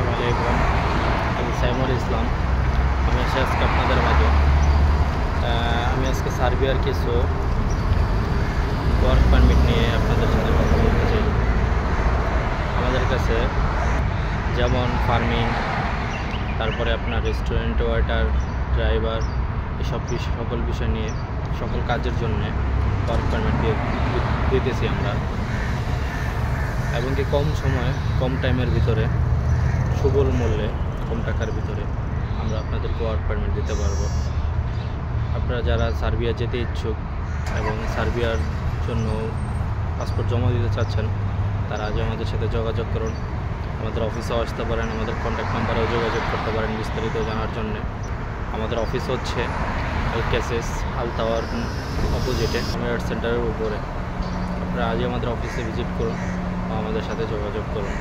আসসালামু আলাইকুম। আমি সাইমুল ইসলাম। আমি আজকে আপনাদের মাঝে আমি আজকে সার্বিয়ার কিছু ওয়ার্ক পারমিট নিয়ে আপনাদের সাথে কথা বলতে চাই। আমাদের কাছে যেমন ফার্মিং, তারপরে আপনার রেস্টুরেন্ট ওয়েটার, ড্রাইভার, এসব সকল বিষয় নিয়ে সকল কাজের জন্যে ওয়ার্ক পারমিট দিতেছি আমরা, এবং কি কম সময় কম টাইমের ভিতরে সুবল মূল্যে কম টাকার ভিতরে আমরা আপনাদেরকে ওয়ার্ক পারমিট দিতে পারবো। আপনারা যারা সার্বিয়া যেতে ইচ্ছুক এবং সার্বিয়ার জন্য পাসপোর্ট জমা দিতে চাচ্ছেন, তারা আজ আমাদের সাথে যোগাযোগ করুন। আমাদের অফিসেও আসতে পারেন, আমাদের কন্ট্যাক্ট নাম্বারেও যোগাযোগ করতে পারেন বিস্তারিত জানার জন্য। আমাদের অফিস হচ্ছে কেসেস আল টাওয়ার অপোজিটে কমিউনিটি সেন্টারের উপরে। আপনারা আজই আমাদের অফিসে ভিজিট করুন বা আমাদের সাথে যোগাযোগ করুন।